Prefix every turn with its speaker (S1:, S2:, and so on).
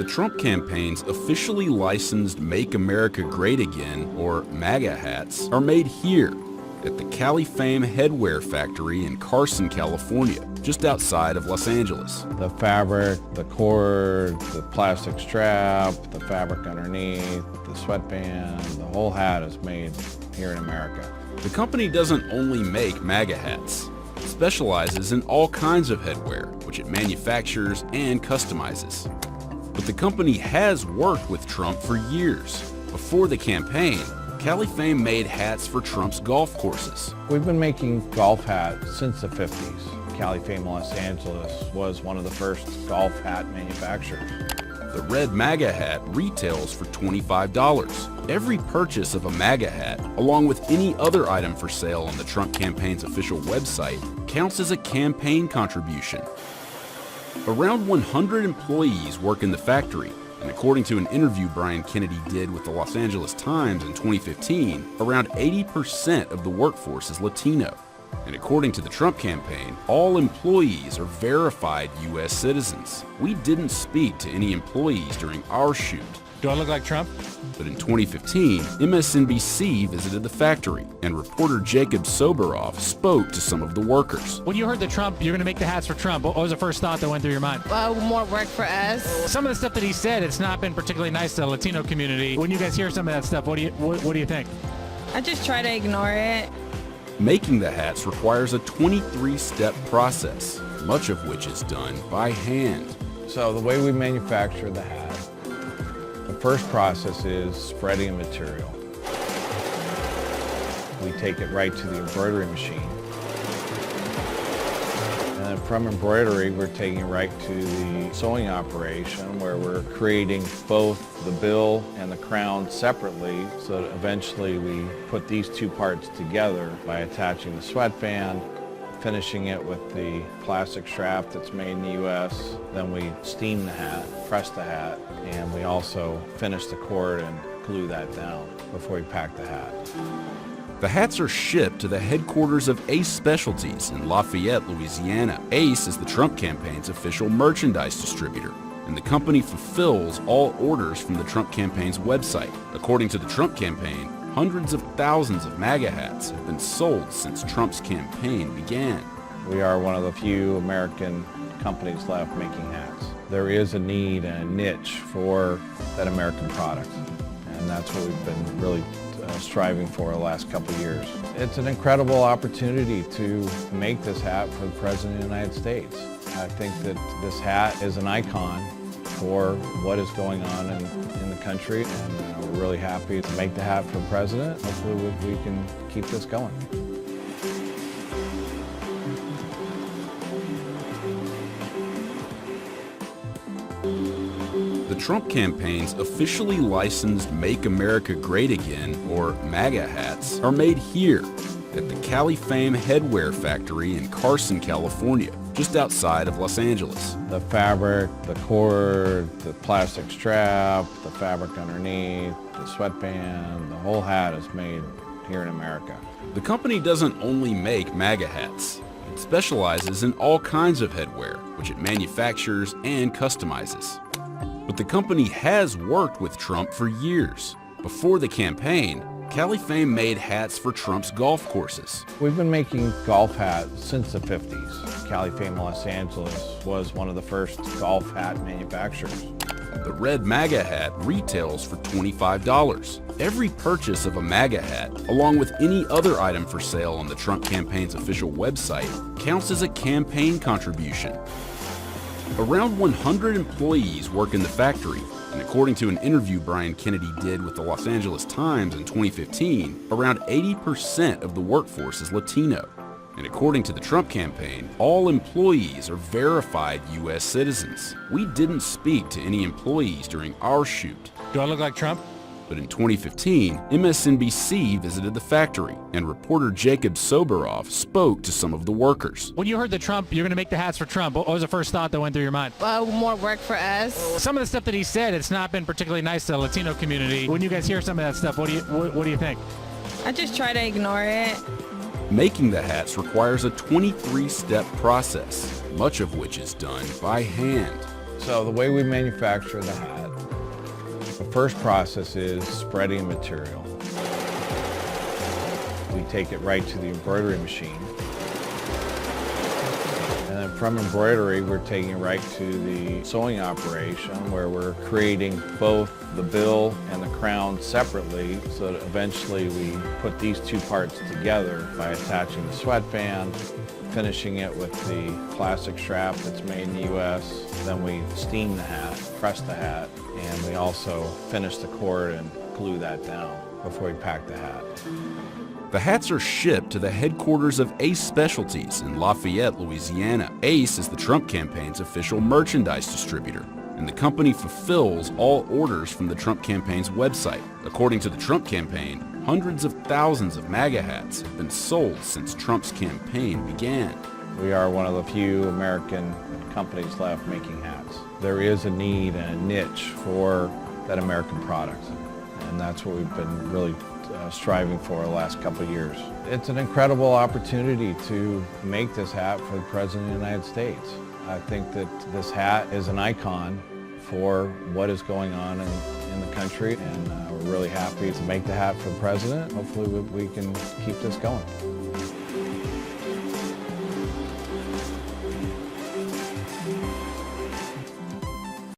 S1: Trump campaign's officially licensed Make America Great Again, or MAGA hats, are made here at the Cali-Fame Headwear Factory in Carson, California, just outside of Los Angeles.
S2: The fabric, the cord, the plastic strap, the fabric underneath, the sweatband, the whole hat is made here in America.
S1: The company doesn't only make MAGA hats. It specializes in all kinds of headwear, which it manufactures and customizes. But the company has worked with Trump for years. Before the campaign, Cali-Fame made hats for Trump's golf courses.
S2: We've been making golf hats since the 50s. Cali-Fame Los Angeles was one of the first golf hat manufacturers.
S1: The red MAGA hat retails for $25. Every purchase of a MAGA hat, along with any other item for sale on the Trump campaign's official website, counts as a campaign contribution. Around 100 employees work in the factory, and according to an interview Brian Kennedy did with the Los Angeles Times in 2015, around 80% of the workforce is Latino. And according to the Trump campaign, all employees are verified U.S. citizens. We didn't speak to any employees during our shoot.
S3: Do I look like Trump?
S1: But in 2015, MSNBC visited the factory, and reporter Jacob Soboroff spoke to some of the workers.
S3: When you heard that you're going to make the hats for Trump, what was the first thought that went through your mind?
S4: More work for us.
S3: Some of the stuff that he said, it's not been particularly nice to the Latino community. When you guys hear some of that stuff, what do you think?
S4: I just try to ignore it.
S1: Making the hats requires a 23-step process, much of which is done by hand.
S2: So the way we manufacture the hat, the first process is spreading material. We take it right to the embroidery machine. And then from embroidery, we're taking it right to the sewing operation where we're creating both the bill and the crown separately so that eventually we put these two parts together by attaching the sweatband, finishing it with the plastic strap that's made in the U.S. Then we steam the hat, press the hat, and we also finish the cord and glue that down before we pack the hat.
S1: The hats are shipped to the headquarters of Ace Specialties in Lafayette, Louisiana. Ace is the Trump campaign's official merchandise distributor, and the company fulfills all orders from the Trump campaign's website. According to the Trump campaign, hundreds of thousands of MAGA hats have been sold since Trump's campaign began.
S2: We are one of the few American companies left making hats. There is a need and a niche for that American product, and that's what we've been really striving for the last couple of years. It's an incredible opportunity to make this hat for the President of the United States. I think that this hat is an icon for what is going on in the country, and we're really happy to make the hat for the President. Hopefully we can keep this going.
S1: The Trump campaign's officially licensed Make America Great Again, or MAGA hats, are made here at the Cali-Fame Headwear Factory in Carson, California, just outside of Los Angeles.
S2: The fabric, the cord, the plastic strap, the fabric underneath, the sweatband, the whole hat is made here in America.
S1: The company doesn't only make MAGA hats. It specializes in all kinds of headwear, which it manufactures and customizes. But the company has worked with Trump for years. Before the campaign, Cali-Fame made hats for Trump's golf courses.
S2: We've been making golf hats since the 50s. Cali-Fame Los Angeles was one of the first golf hat manufacturers.
S1: The red MAGA hat retails for $25. Every purchase of a MAGA hat, along with any other item for sale on the Trump campaign's official website, counts as a campaign contribution. Around 100 employees work in the factory, and according to an interview Brian Kennedy did with the Los Angeles Times in 2015, around 80% of the workforce is Latino. And according to the Trump campaign, all employees are verified U.S. citizens. We didn't speak to any employees during our shoot.
S3: Do I look like Trump?
S1: But in 2015, MSNBC visited the factory, and reporter Jacob Soboroff spoke to some of the workers.
S3: When you heard that you're going to make the hats for Trump, what was the first thought that went through your mind?
S4: More work for us.
S3: Some of the stuff that he said, it's not been particularly nice to the Latino community. When you guys hear some of that stuff, what do you think?
S4: I just try to ignore it.
S1: Making the hats requires a 23-step process, much of which is done by hand.
S2: So the way we manufacture the hat, the first process is spreading material. We take it right to the embroidery machine. And then from embroidery, we're taking it right to the sewing operation where we're creating both the bill and the crown separately so that eventually we put these two parts together by attaching the sweatband, finishing it with the plastic strap that's made in the U.S. Then we steam the hat, press the hat, and we also finish the cord and glue that down before we pack the hat.
S1: The hats are shipped to the headquarters of Ace Specialties in Lafayette, Louisiana. Ace is the Trump campaign's official merchandise distributor, and the company fulfills all orders from the Trump campaign's website. According to the Trump campaign, hundreds of thousands of MAGA hats have been sold since Trump's campaign began.
S2: We are one of the few American companies left making hats. There is a need and a niche for that American product, and that's what we've been really striving for the last couple of years. It's an incredible opportunity to make this hat for the President of the United States. I think that this hat is an icon for what is going on in the country, and we're really happy to make the hat for the President. Hopefully we can keep this going.